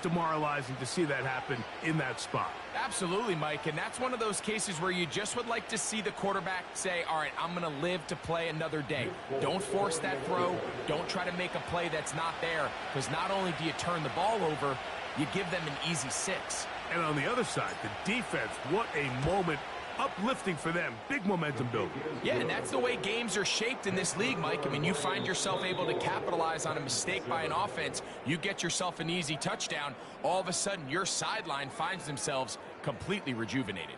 demoralizing to see that happen in that spot. Absolutely, Mike, and that's one of those cases where you just would like to see the quarterback say, all right, I'm going to live to play another day. Don't force that throw. Don't try to make a play that's not there, because not only do you turn the ball over, you give them an easy 6. And on the other side, the defense, what a moment. Uplifting for them. Big momentum building. Yeah, and that's the way games are shaped in this league, Mike. I mean, you find yourself able to capitalize on a mistake by an offense. You get yourself an easy touchdown. All of a sudden, your sideline finds themselves completely rejuvenated.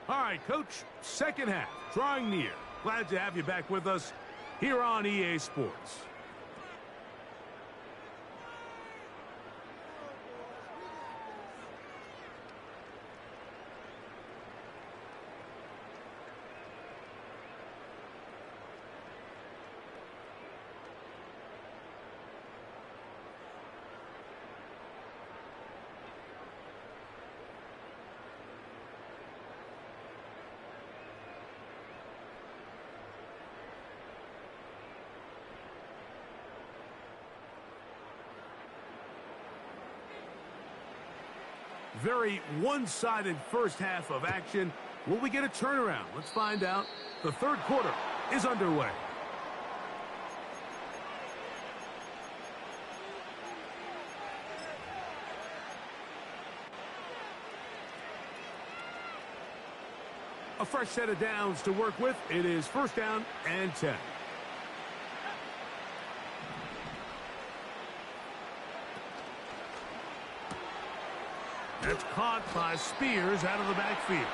All right, Coach, second half, drawing near. Glad to have you back with us here on EA Sports. Very one-sided first half of action. Will we get a turnaround? Let's find out. The third quarter is underway. A fresh set of downs to work with. It is first down and 10. That's caught by Spears out of the backfield.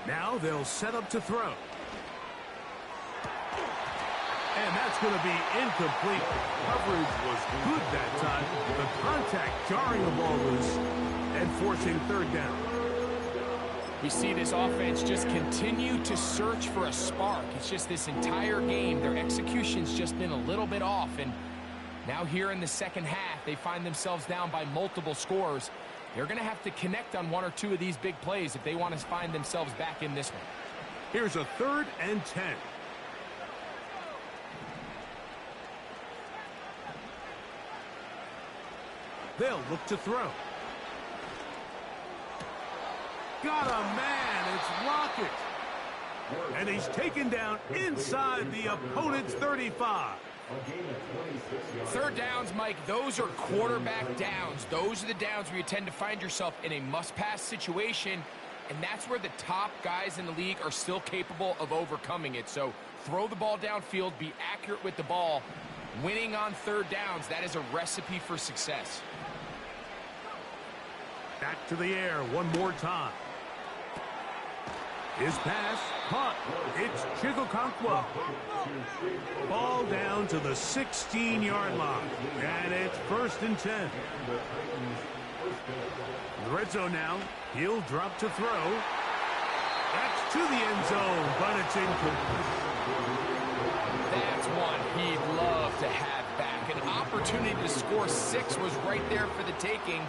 Now they'll set up to throw. And that's going to be incomplete. Coverage was good that time. The contact jarring the ball loose and forcing third down. We see this offense just continue to search for a spark. It's just this entire game, their execution's just been a little bit off. And now here in the second half, they find themselves down by multiple scores. They're going to have to connect on one or two of these big plays if they want to find themselves back in this one. Here's a 3rd and 10. They'll look to throw. Got a man. It's Lockett. And he's taken down inside the opponent's 35. Third downs, Mike, those are quarterback downs. Those are the downs where you tend to find yourself in a must-pass situation, and that's where the top guys in the league are still capable of overcoming it. So throw the ball downfield, be accurate with the ball. Winning on third downs, that is a recipe for success. Back to the air one more time. His pass, caught. It's Chigokankwa. Ball down to the 16-yard line. And it's 1st and 10. The red zone now. He'll drop to throw. That's to the end zone, but it's incomplete. That's one he'd love to have back. An opportunity to score 6 was right there for the taking.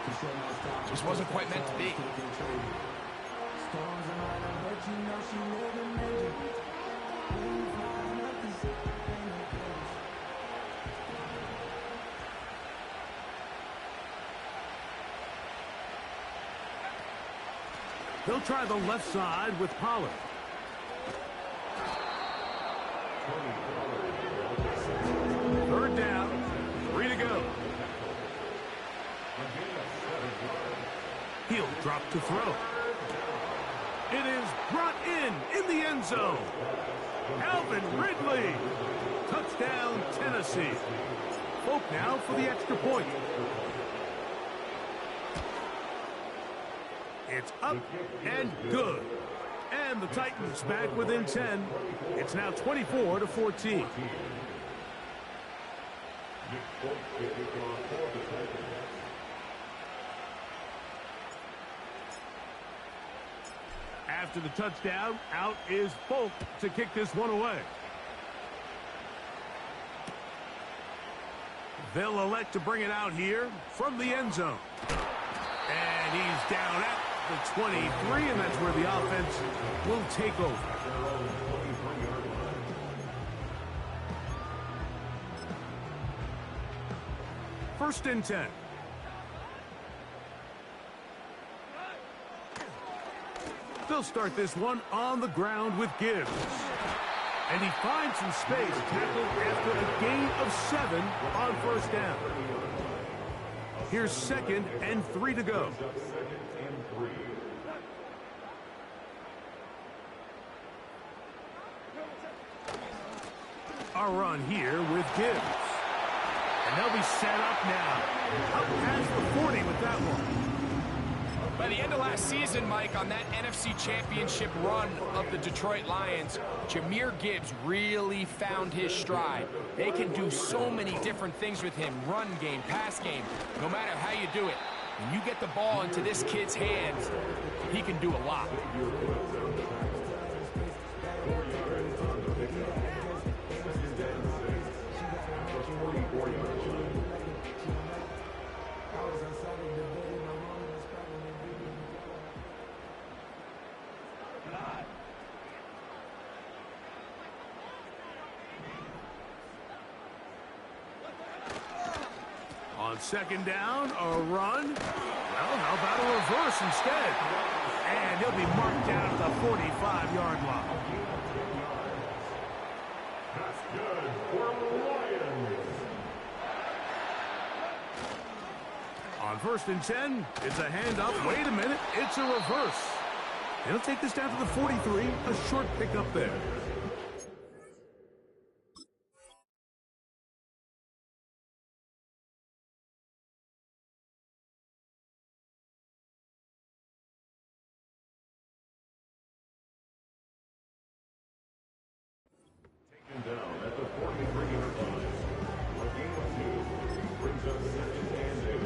Just wasn't quite meant to be. They'll try the left side with Pollard. Third down, 3 to go. He'll drop to throw. It is brought in the end zone. Alvin Ridley. Touchdown, Tennessee. Folk now for the extra point. It's up and good. And the Titans back within 10. It's now 24-14. After the touchdown, out is Folk to kick this one away. They'll elect to bring it out here from the end zone. And he's down at the 23, and that's where the offense will take over. First and 10. They'll start this one on the ground with Gibbs. And he finds some space, tackled after a gain of 7 on first down. Here's 2nd and 3 to go. A run here with Gibbs. And they'll be set up now. Up past the 40 with that one. By the end of last season, Mike, on that NFC Championship run of the Detroit Lions, Jahmyr Gibbs really found his stride. They can do so many different things with him, run game, pass game, no matter how you do it. When you get the ball into this kid's hands, he can do a lot. On 2nd down, a run. Well, how about a reverse instead? And he'll be marked down at the 45-yard line. That's good for the Lions. On 1st and 10, it's a handoff. Wait a minute, it's a reverse. He'll take this down to the 43, a short pickup there. Down at the 43-yard line. A gain of 2 brings up 2nd and 8.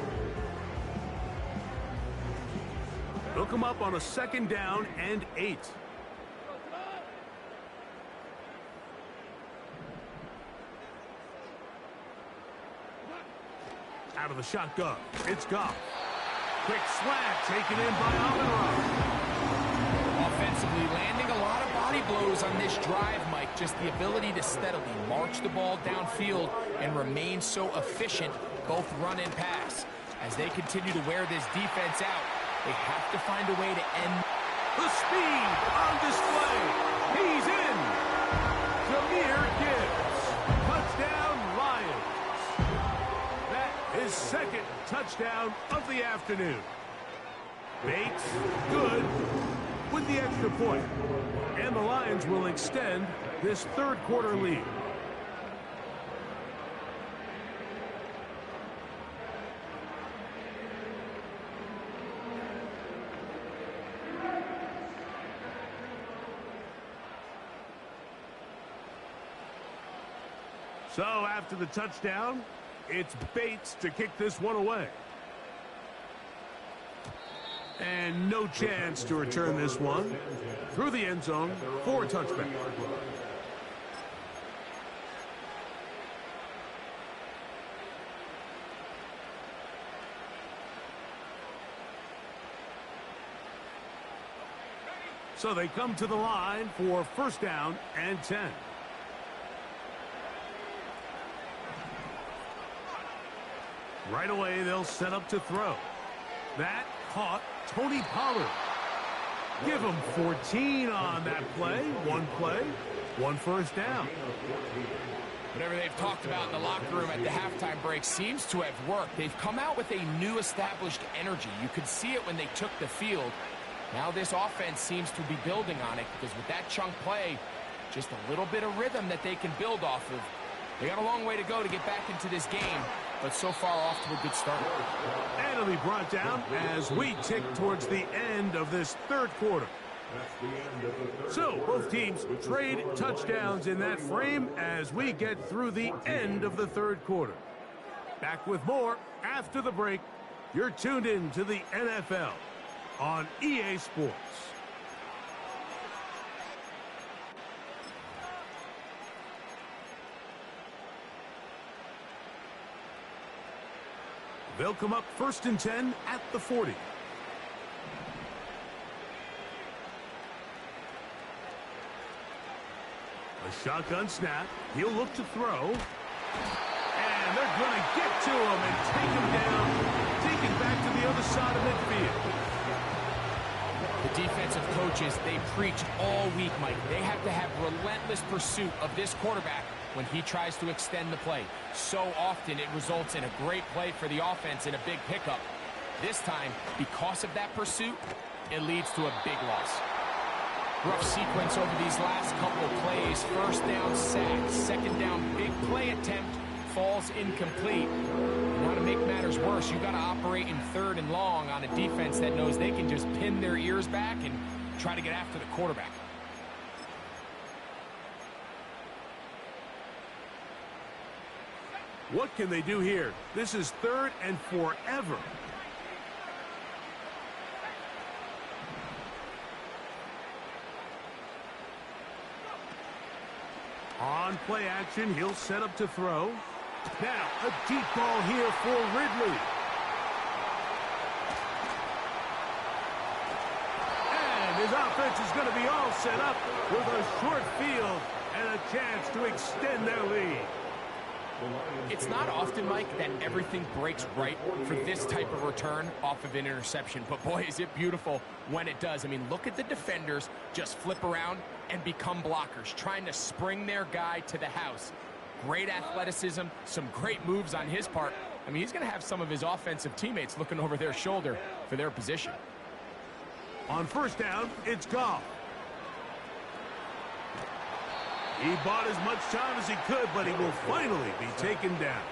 They'll come up on a 2nd down and 8. Out of the shotgun, it's Goff. Quick slant taken in by Alvin. Offensively, landing a lot of body blows on this drive, Mike. Just the ability to steadily march the ball downfield and remain so efficient, both run and pass. As they continue to wear this defense out, they have to find a way to end. The speed on display. He's in. Jahmyr Gibbs. Touchdown, Lions. That is 2nd touchdown of the afternoon. Bates, good, with the extra point. And the Lions will extend this 3rd quarter lead. So after the touchdown, it's Bates to kick this one away. And no chance to return this one through the end zone for a touchback. So they come to the line for 1st down and 10. Right away, they'll set up to throw. That caught Tony Pollard. Give him 14 on that play. One first down. Whatever they've talked about in the locker room at the halftime break seems to have worked. They've come out with a new established energy. You could see it when they took the field. Now this offense seems to be building on it because with that chunk play, just a little bit of rhythm that they can build off of. They got a long way to go to get back into this game, but so far off to a good start. And it'll be brought down as we tick towards the end of this 3rd quarter. That's the end of the third So, quarter. both teams trade touchdowns in that frame as we get through the end of the third quarter. Back with more after the break. You're tuned in to the NFL on EA Sports. They'll come up 1st and 10 at the 40. A shotgun snap. He'll look to throw. And they're going to get to him and take him down. Take it back to the other side of midfield. The defensive coaches, they preach all week, Mike. They have to have relentless pursuit of this quarterback when he tries to extend the play. So often it results in a great play for the offense and a big pickup. This time, because of that pursuit, it leads to a big loss. Rough sequence over these last couple plays. 1st down, sack. 2nd down, big play attempt, falls incomplete. Now to make matters worse, you got to operate in 3rd and long on a defense that knows they can just pin their ears back and try to get after the quarterback. What can they do here? This is 3rd and forever. On play action, he'll set up to throw. Now, a deep ball here for Ridley. And his offense is going to be all set up with a short field and a chance to extend their lead. It's not often, Mike, that everything breaks right for this type of return off of an interception. But, boy, is it beautiful when it does. I mean, look at the defenders just flip around and become blockers, trying to spring their guy to the house. Great athleticism, some great moves on his part. I mean, he's going to have some of his offensive teammates looking over their shoulder for their position. On 1st down, it's Goff. He bought as much time as he could, but he will finally be taken down.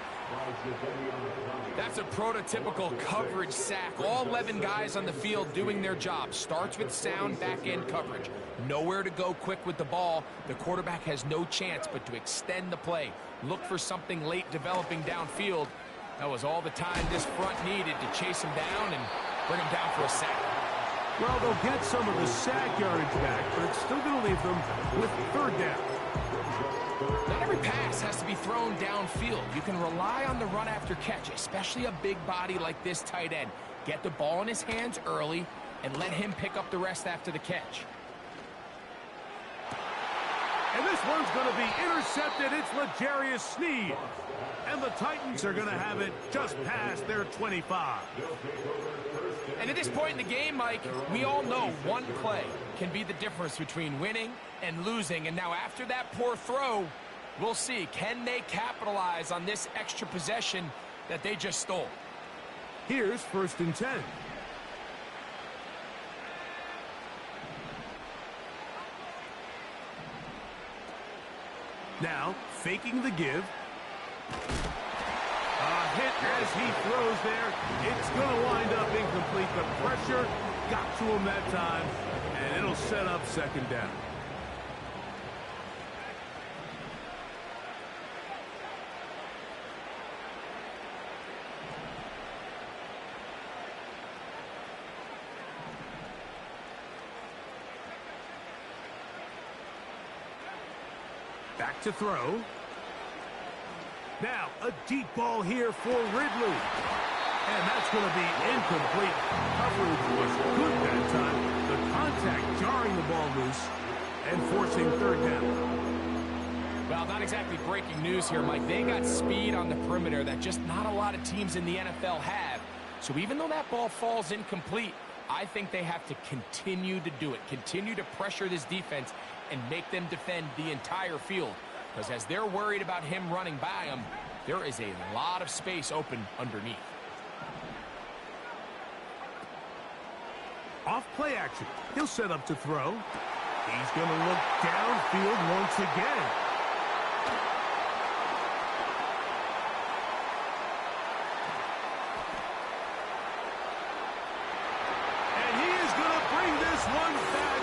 That's a prototypical coverage sack. All 11 guys on the field doing their job. Starts with sound back-end coverage. Nowhere to go quick with the ball. The quarterback has no chance but to extend the play. Look for something late developing downfield. That was all the time this front needed to chase him down and bring him down for a sack. Well, they'll get some of the sack yardage back, but it's still going to leave them with 3rd down. Not every pass has to be thrown downfield. You can rely on the run after catch, especially a big body like this tight end. Get the ball in his hands early and let him pick up the rest after the catch. And this one's going to be intercepted. It's L'Jarius Sneed. And the Titans are going to have it just past their 25. And at this point in the game, Mike, we all know one play can be the difference between winning and losing. And now after that poor throw, we'll see. Can they capitalize on this extra possession that they just stole? Here's 1st and 10. Now, faking the give. A hit as he throws there. It's going to wind up incomplete. The pressure got to him that time, and it'll set up 2nd down. Back to throw. Now, a deep ball here for Ridley. And that's going to be incomplete. Coverage was good that time. The contact jarring the ball loose and forcing 3rd down. Well, not exactly breaking news here, Mike. They got speed on the perimeter that just not a lot of teams in the NFL have. So even though that ball falls incomplete, I think they have to continue to do it. Continue to pressure this defense and make them defend the entire field. Because as they're worried about him running by them, there is a lot of space open underneath. Off play action. He'll set up to throw. He's going to look downfield once again. And he is going to bring this one back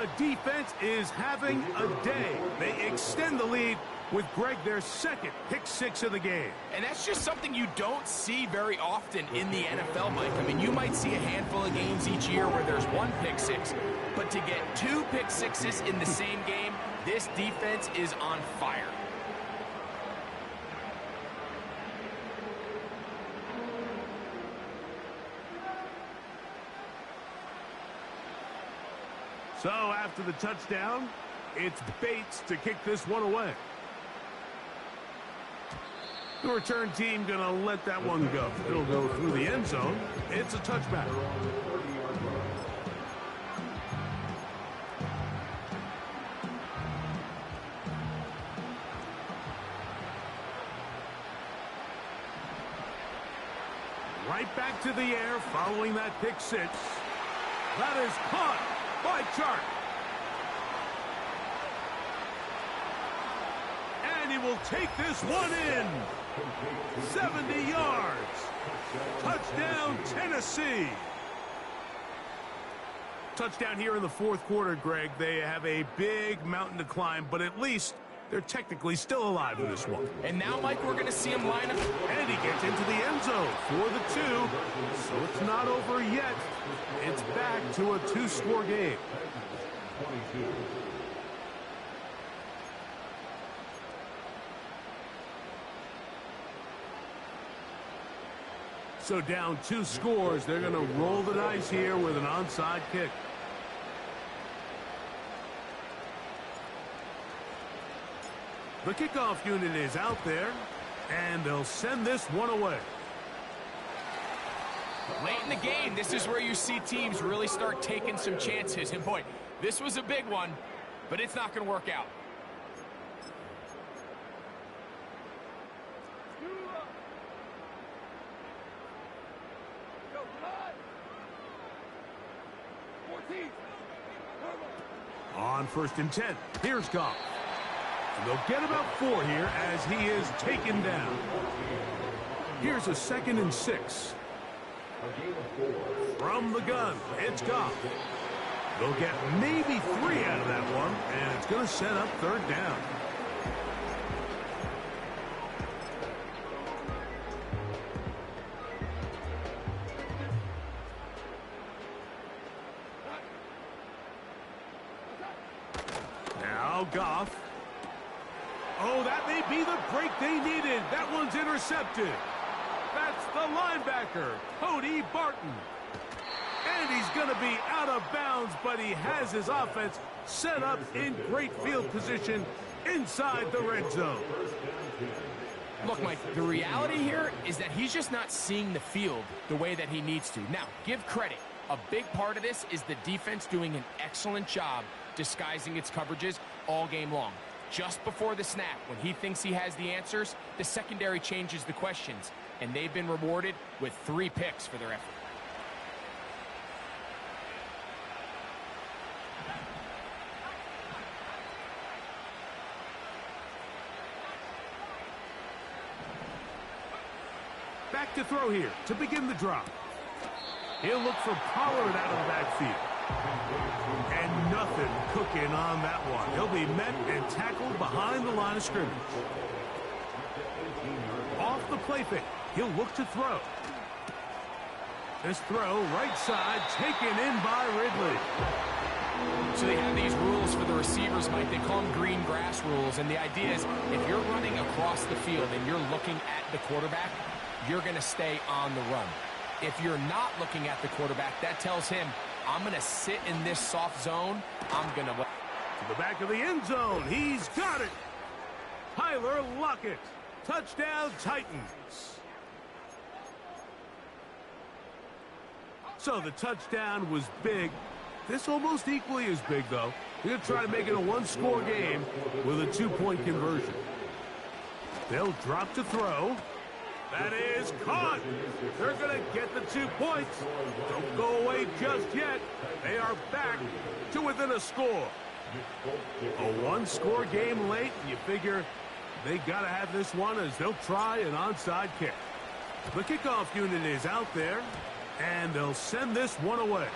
The defense is having a day. They extend the lead with Greg their second pick six of the game. And that's just something you don't see very often in the NFL, Mike. I mean, you might see a handful of games each year where there's one pick six, but to get two pick sixes in the same game, this defense is on fire. So after the touchdown, it's Bates to kick this one away. The return team going to let that one go. It'll go through the end zone. It's a touchback. Right back to the air following that pick six. That is caught by Chark. And he will take this one in. 70 yards. Touchdown, Tennessee. Touchdown here in the fourth quarter, Greg. They have a big mountain to climb, but at least they're technically still alive in this one. And now, Mike, we're going to see him line up. And he gets into the end zone for the two. So it's not over yet. It's back to a two-score game. 22. So down two scores, they're going to roll the dice here with an onside kick. The kickoff unit is out there, and they'll send this one away. Late in the game, this is where you see teams really start taking some chances. And boy, this was a big one, but it's not going to work out. On 1st and 10, here's Goff. And they'll get about 4 here as he is taken down. Here's a 2nd and 6. From the gun, it's Goff. They'll get maybe 3 out of that one, and it's going to set up 3rd down. Now Goff. Oh, that may be the break they needed. That one's intercepted. That's the linebacker, Cody Barton. And he's going to be out of bounds, but he has his offense set up in great field position inside the red zone. Look, Mike, the reality here is that he's just not seeing the field the way that he needs to. Now, give credit. A big part of this is the defense doing an excellent job disguising its coverages all game long. Just before the snap, when he thinks he has the answers, the secondary changes the questions, and they've been rewarded with 3 picks for their effort. Back to throw here to begin the drop. He'll look for Pollard out of the backfield. And nothing cooking on that one. He'll be met and tackled behind the line of scrimmage. Off the play fake, he'll look to throw. This throw, right side, taken in by Ridley. So they have these rules for the receivers, Mike. They call them green grass rules. And the idea is if you're running across the field and you're looking at the quarterback, you're going to stay on the run. If you're not looking at the quarterback, that tells him, I'm going to sit in this soft zone. I'm going to... To the back of the end zone. He's got it. Tyler Lockett. Touchdown, Titans. So the touchdown was big. This almost equally as big, though. They're going to try to make it a one-score game with a 2-point conversion. They'll drop to throw. That is caught. They're going to get the 2 points. Don't go away just yet. They are back to within a score. A one-score game late, and you figure they got to have this one as they'll try an onside kick. The kickoff unit is out there, and they'll send this one away.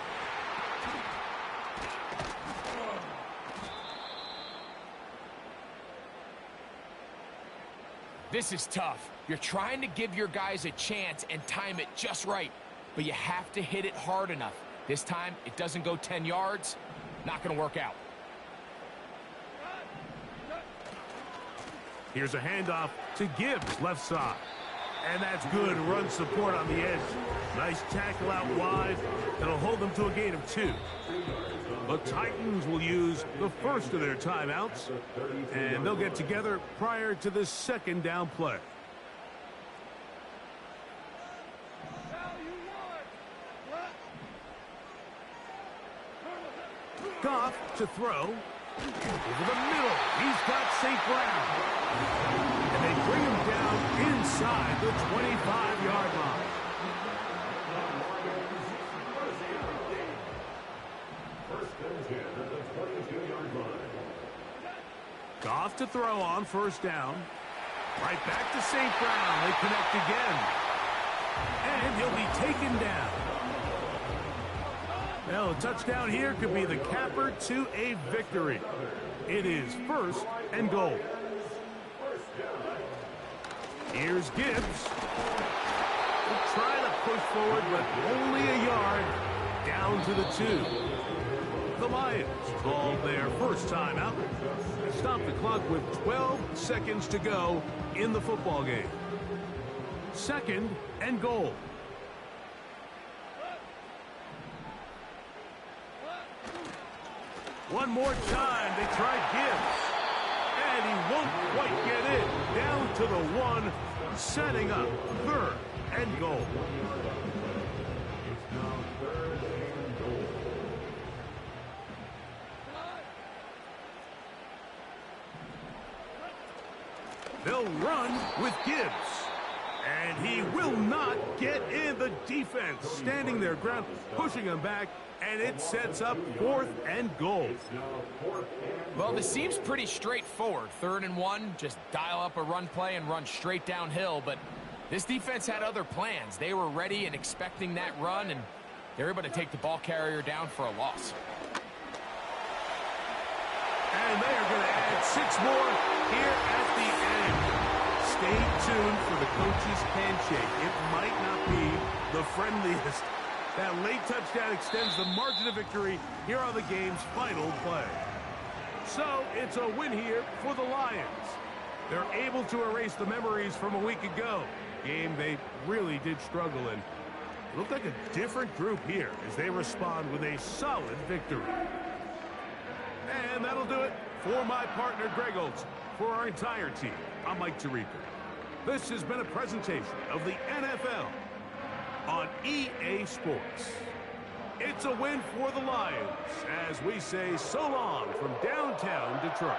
This is tough. You're trying to give your guys a chance and time it just right, but you have to hit it hard enough. This time, it doesn't go 10 yards. Not going to work out. Here's a handoff to Gibbs, left side. And that's good run support on the edge. Nice tackle out wide. That'll hold them to a gain of 2. The Titans will use the first of their timeouts, and they'll get together prior to the second down play. Goff to throw. Over the middle. He's got St. Brown. And they bring him down inside the 25-yard line. Goff to throw on first down. Right back to St. Brown. They connect again. And he'll be taken down. Now, a touchdown here could be the capper to a victory. It is 1st and goal. Here's Gibbs. We'll try to push forward, but only a yard down to the 2. The Lions called their first timeout. They stopped the clock with 12 seconds to go in the football game. 2nd and goal. One more time, they try Gibbs. And he won't quite get in. Down to the 1, setting up 3rd and goal. It's now 3rd and goal. They'll run with Gibbs. And he will not get in. The defense standing their ground, pushing him back, and it sets up 4th and goal. Well, this seems pretty straightforward. 3rd and 1, just dial up a run play and run straight downhill, but this defense had other plans. They were ready and expecting that run, and they were able to take the ball carrier down for a loss. And they are going to add 6 more here at the end. Stay tuned for the coach's handshake. It might not be the friendliest. That late touchdown extends the margin of victory here on the game's final play. So it's a win here for the Lions. They're able to erase the memories from a week ago. Game they really did struggle in. It looked like a different group here as they respond with a solid victory. And that'll do it for my partner Greg Olson. For our entire team, I'm Mike Tirico. This has been a presentation of the NFL on EA Sports. It's a win for the Lions as we say so long from downtown Detroit.